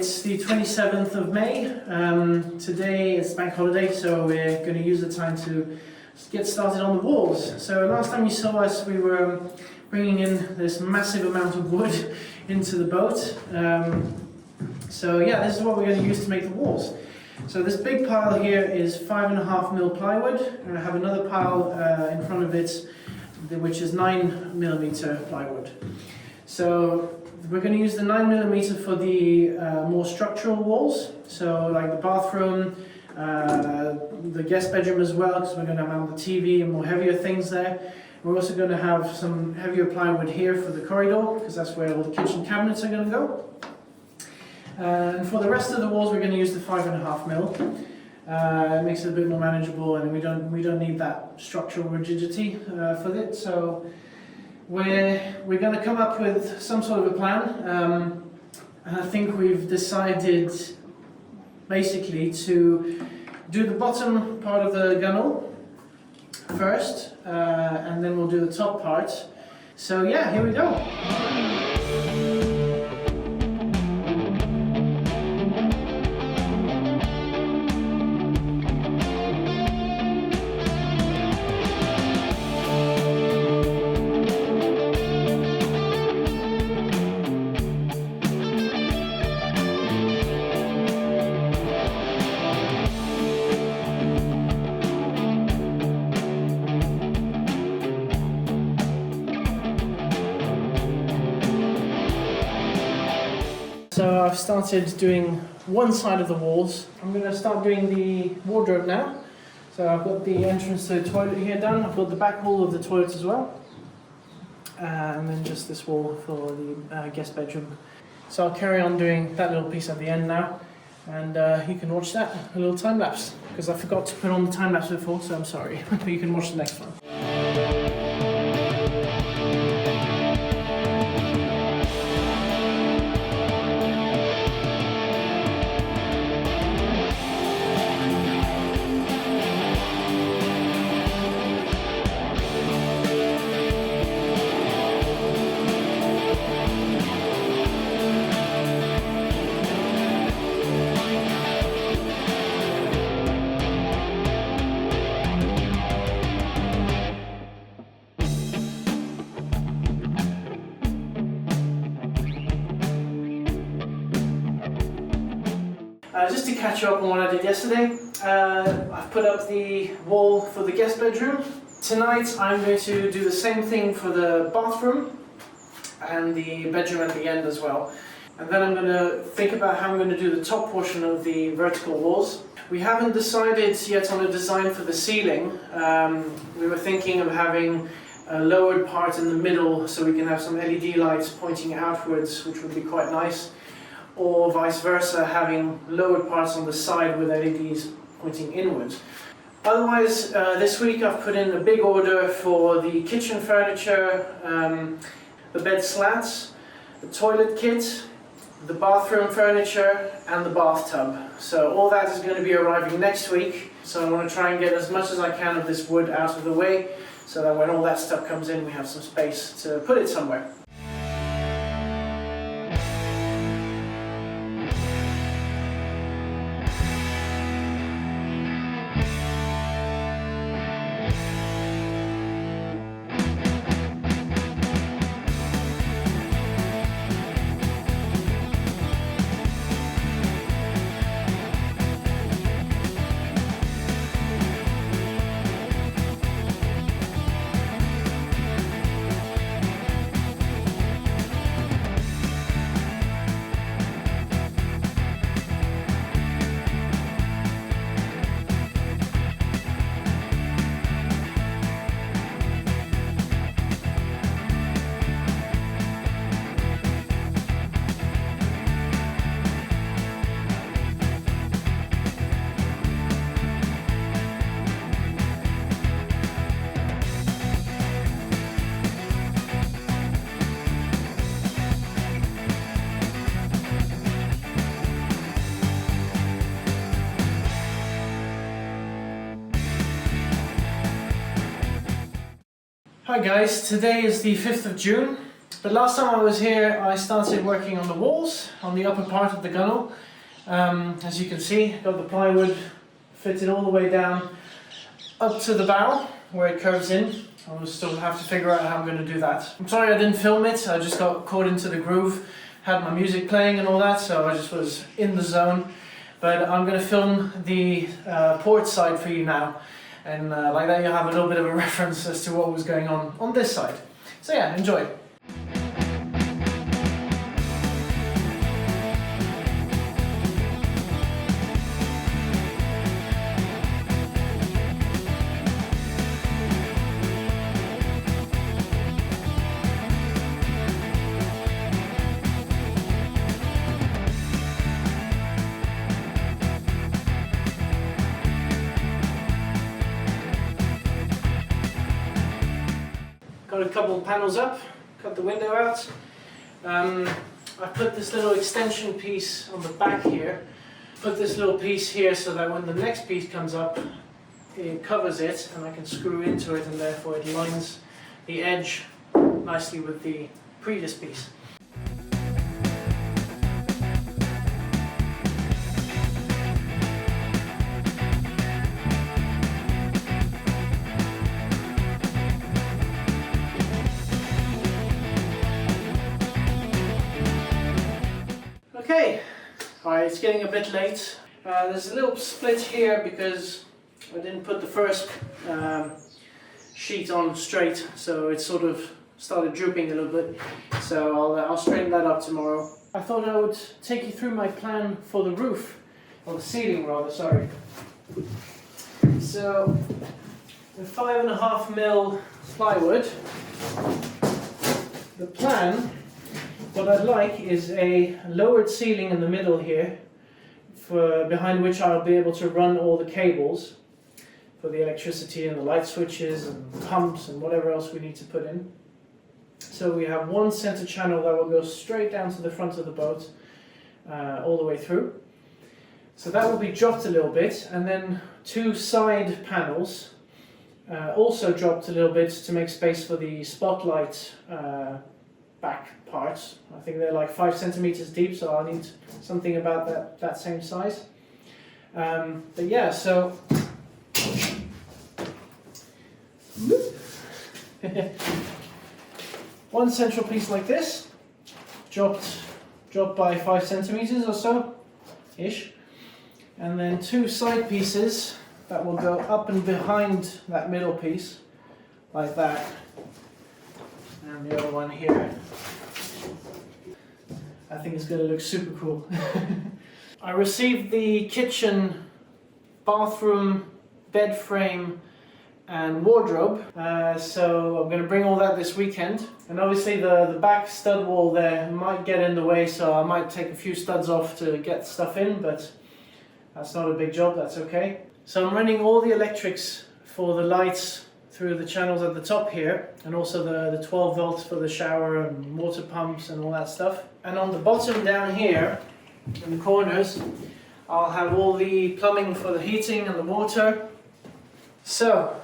it's the 27th of May. Today is bank holiday, so we're going to use the time to get started on the walls. So last time you saw us, we were bringing in this massive amount of wood into the boat. So yeah, this is what we're going to use to make the walls. So this big pile here is 5.5mm plywood, and I have another pile in front of it, which is 9mm plywood. So we're going to use the 9mm for the more structural walls, so like the bathroom, the guest bedroom as well, because we're going to mount the TV and more heavier things there. We're also going to have some heavier plywood here for the corridor, because that's where all the kitchen cabinets are going to go. And for the rest of the walls, we're going to use the 5.5mm. It makes it a bit more manageable, and we don't need that structural rigidity for it. So we're going to come up with some sort of a plan, and I think we've decided basically to do the bottom part of the gunnel first, and then we'll do the top part. So yeah, here we go. So I've started doing one side of the walls. I'm going to start doing the wardrobe now. So I've got the entrance to the toilet here done. I've got the back wall of the toilet as well. And then just this wall for the guest bedroom. So I'll carry on doing that little piece at the end now. And you can watch that, a little time lapse. Because I forgot to put on the time lapse before, so I'm sorry. But you can watch the next one. Just to catch up on what I did yesterday, I've put up the wall for the guest bedroom. Tonight I'm going to do the same thing for the bathroom and the bedroom at the end as well. And then I'm going to think about how I'm going to do the top portion of the vertical walls. We haven't decided yet on a design for the ceiling. We were thinking of having a lowered part in the middle so we can have some LED lights pointing outwards, which would be quite nice. Or vice versa, having lowered parts on the side with LEDs pointing inwards. Otherwise, this week I've put in a big order for the kitchen furniture, the bed slats, the toilet kit, the bathroom furniture, and the bathtub. So all that is going to be arriving next week. So I want to try and get as much as I can of this wood out of the way, so that when all that stuff comes in, we have some space to put it somewhere. Hi guys, today is the 5th of June. But last time I was here, I started working on the walls, on the upper part of the gunnel. As you can see, got the plywood fitted all the way down up to the bow, where it curves in. I'll still have to figure out how I'm going to do that. I'm sorry I didn't film it, I just got caught into the groove, had my music playing and all that, so I just was in the zone. But I'm going to film the port side for you now, and like that you'll have a little bit of a reference as to what was going on this side. So yeah, enjoy. Got a couple of panels up, cut the window out. I put this little extension piece on the back here. Put this little piece here so that when the next piece comes up, it covers it and I can screw into it, and therefore it lines the edge nicely with the previous piece. Okay, alright, it's getting a bit late. There's a little split here because I didn't put the first sheet on straight, so it sort of started drooping a little bit. So I'll straighten that up tomorrow. I thought I would take you through my plan for the roof, or the ceiling rather, sorry. So, the 5.5mm plywood, the plan, what I'd like is a lowered ceiling in the middle here, behind which I'll be able to run all the cables for the electricity and the light switches and pumps and whatever else we need to put in. So we have one center channel that will go straight down to the front of the boat, all the way through. So that will be dropped a little bit, and then two side panels also dropped a little bit to make space for the spotlight back parts. I think they're like 5 centimeters deep, so I'll need something about that same size. But yeah, so one central piece like this, dropped by 5 centimeters or so, ish, and then two side pieces that will go up and behind that middle piece, like that. And the other one here. I think it's going to look super cool. I received the kitchen, bathroom, bed frame and wardrobe, so I'm going to bring all that this weekend. And obviously the back stud wall there might get in the way, so I might take a few studs off to get stuff in, but that's not a big job, that's okay. So I'm running all the electrics for the lights through the channels at the top here, and also the 12 volts for the shower and water pumps and all that stuff. And on the bottom down here, in the corners, I'll have all the plumbing for the heating and the water. So,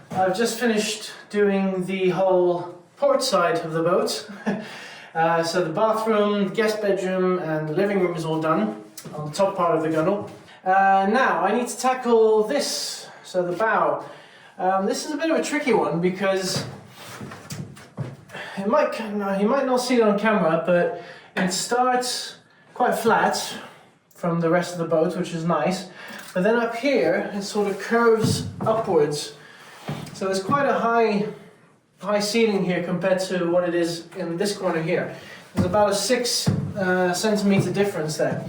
I've just finished doing the whole port side of the boat. So the bathroom, guest bedroom and the living room is all done on the top part of the gunnel. Now I need to tackle this, so the bow. This is a bit of a tricky one because you might not see it on camera, but it starts quite flat from the rest of the boat, which is nice. But then up here, it sort of curves upwards. So there's quite a high ceiling here compared to what it is in this corner here. There's about a 6 centimeter difference there.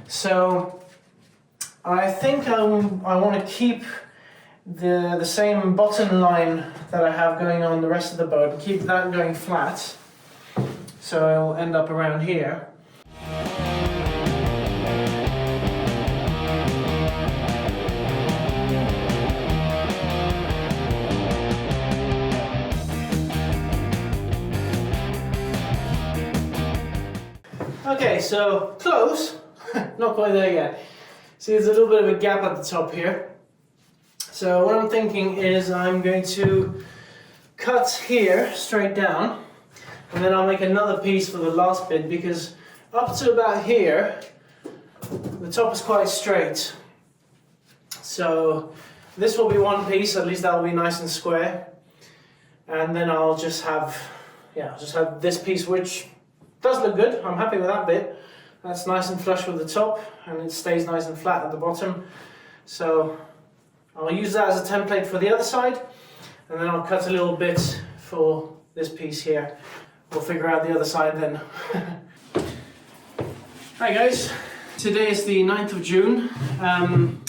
So I think I want to keep the same bottom line that I have going on the rest of the boat and keep that going flat. So I'll end up around here. Okay, so close, not quite there yet. See, there's a little bit of a gap at the top here. So what I'm thinking is I'm going to cut here straight down, And then I'll make another piece for the last bit, because up to about here, the top is quite straight. So this will be one piece, at least that'll be nice and square. And then I'll just have this piece, which does look good. I'm happy with that bit. That's nice and flush with the top, and it stays nice and flat at the bottom. So I'll use that as a template for the other side, and then I'll cut a little bit for this piece here. We'll figure out the other side then. Hi guys, today is the 9th of June. I'm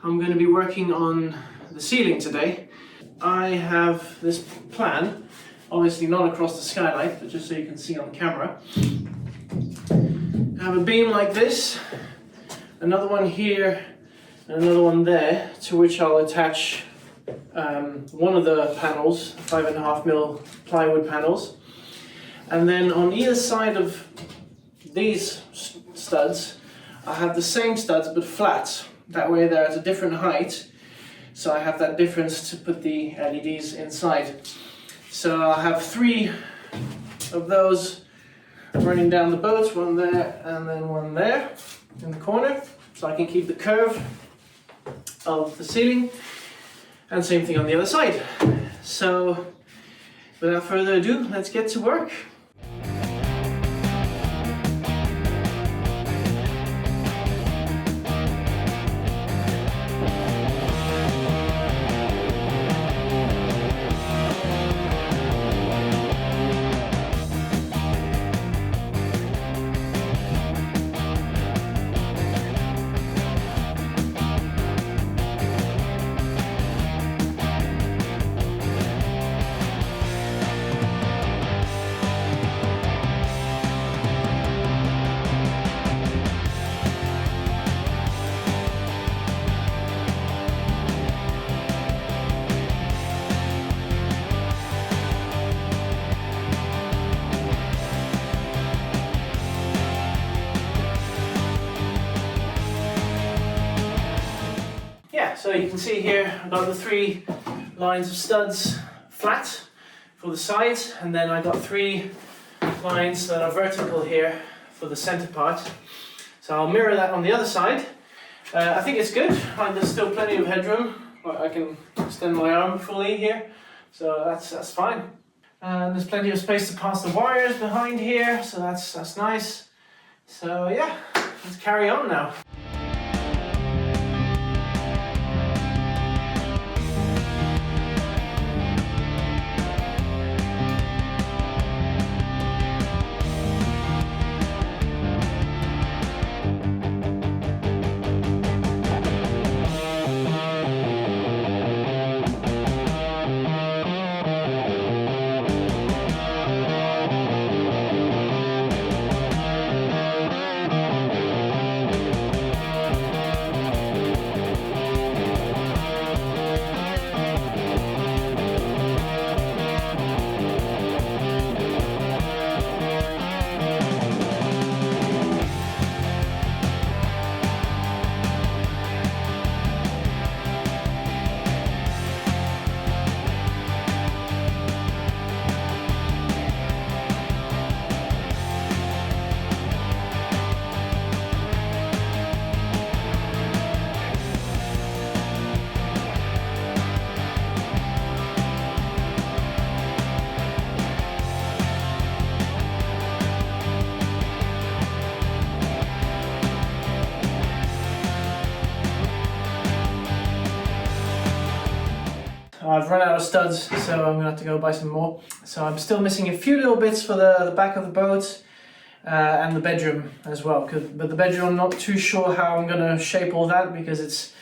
going to be working on the ceiling today. I have this plan, obviously not across the skylight, but just so you can see on the camera. I have a beam like this, another one here, and another one there, to which I'll attach one of the panels, 5.5mm plywood panels. And then on either side of these studs, I have the same studs but flat. That way they're at a different height, so I have that difference to put the LEDs inside. So I'll have 3 of those running down the boat, one there and then one there in the corner, so I can keep the curve of the ceiling, and same thing on the other side. So without further ado, let's get to work. So you can see here I've got the 3 lines of studs flat for the sides, and then I got 3 lines that are vertical here for the center part. So I'll mirror that on the other side. I think it's good. There's still plenty of headroom. I can extend my arm fully here, so that's fine. And there's plenty of space to pass the wires behind here, so that's nice. So yeah, let's carry on now. I've run out of studs, so I'm going to have to go buy some more. So I'm still missing a few little bits for the back of the boat and the bedroom as well. But the bedroom, I'm not too sure how I'm going to shape all that, because it's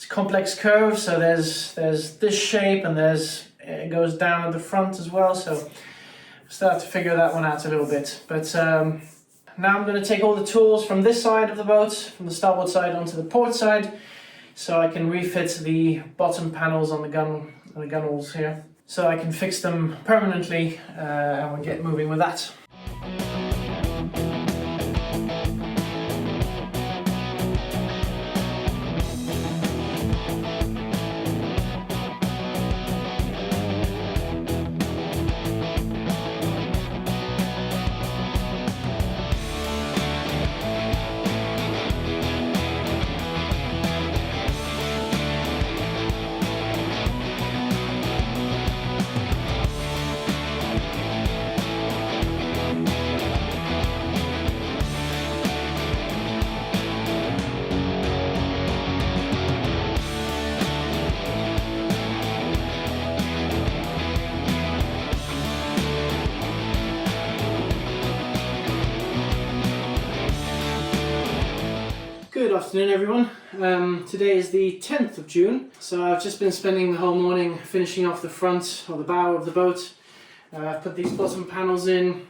complex curve. So there's this shape, and it goes down at the front as well. So I still have to figure that one out a little bit. But now I'm going to take all the tools from this side of the boat, from the starboard side onto the port side, so I can refit the bottom panels on the gunwales here, so I can fix them permanently, and we'll get moving with that. afternoon everyone. Today is the 10th of June, so I've just been spending the whole morning finishing off the front or the bow of the boat. I've put these bottom panels in,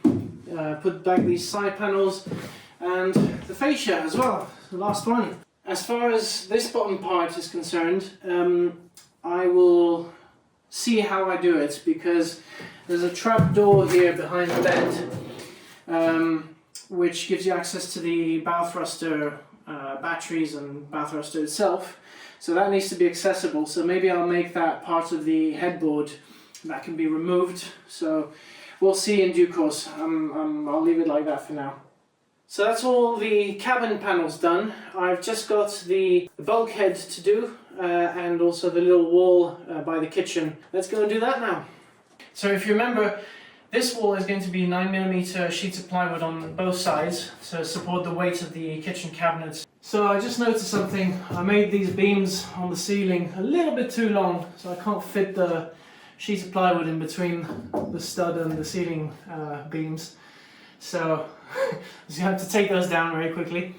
put back these side panels and the fascia as well, the last one. As far as this bottom part is concerned, I will see how I do it, because there's a trap door here behind the bed which gives you access to the bow thruster batteries and bow thruster itself, so that needs to be accessible. So maybe I'll make that part of the headboard that can be removed, so we'll see in due course. I'll leave it like that for now. So that's all the cabin panels done. I've just got the bulkhead to do and also the little wall by the kitchen. Let's go and do that now. So if you remember, this wall is going to be 9mm sheets of plywood on both sides to support the weight of the kitchen cabinets. So I just noticed something. I made these beams on the ceiling a little bit too long, so I can't fit the sheets of plywood in between the stud and the ceiling beams. So you have to take those down very quickly.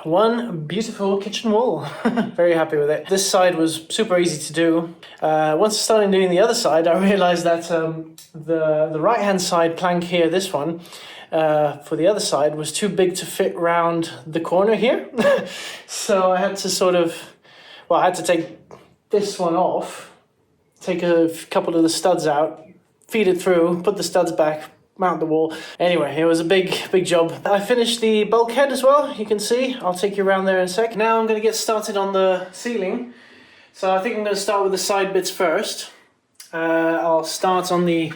One beautiful kitchen wall. Very happy with it. This side was super easy to do. Once I started doing the other side, I realized that the right hand side plank here, this one, for the other side was too big to fit round the corner here. So I had to take this one off, take a couple of the studs out, feed it through, put the studs back, mount the wall. Anyway, it was a big job. I finished the bulkhead as well, you can see. I'll take you around there in a sec. Now I'm going to get started on the ceiling. So I think I'm going to start with the side bits first. I'll start on the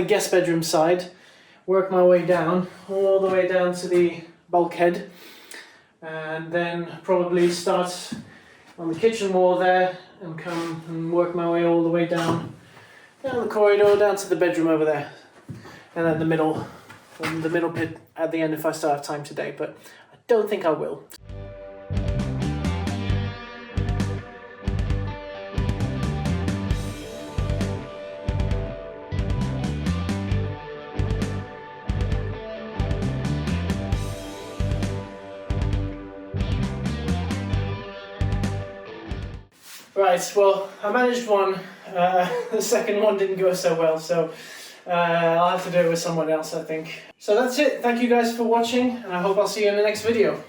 guest bedroom side, work my way down, all the way down to the bulkhead, and then probably start on the kitchen wall there and come and work my way all the way down the corridor, down to the bedroom over there, and then the middle pit at the end if I still have time today, but I don't think I will. Right, well, I managed one. The second one didn't go so well, so I'll have to do it with someone else, I think. So that's it. Thank you guys for watching, and I hope I'll see you in the next video.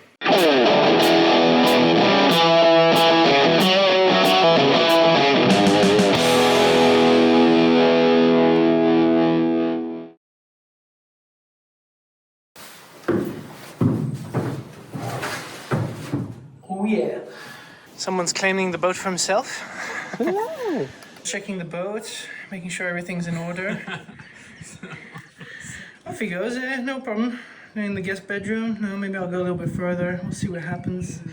Oh yeah. Someone's claiming the boat for himself. Hello. Checking the boat, making sure everything's in order. Off he goes, no problem. In the guest bedroom. No, maybe I'll go a little bit further. We'll see what happens.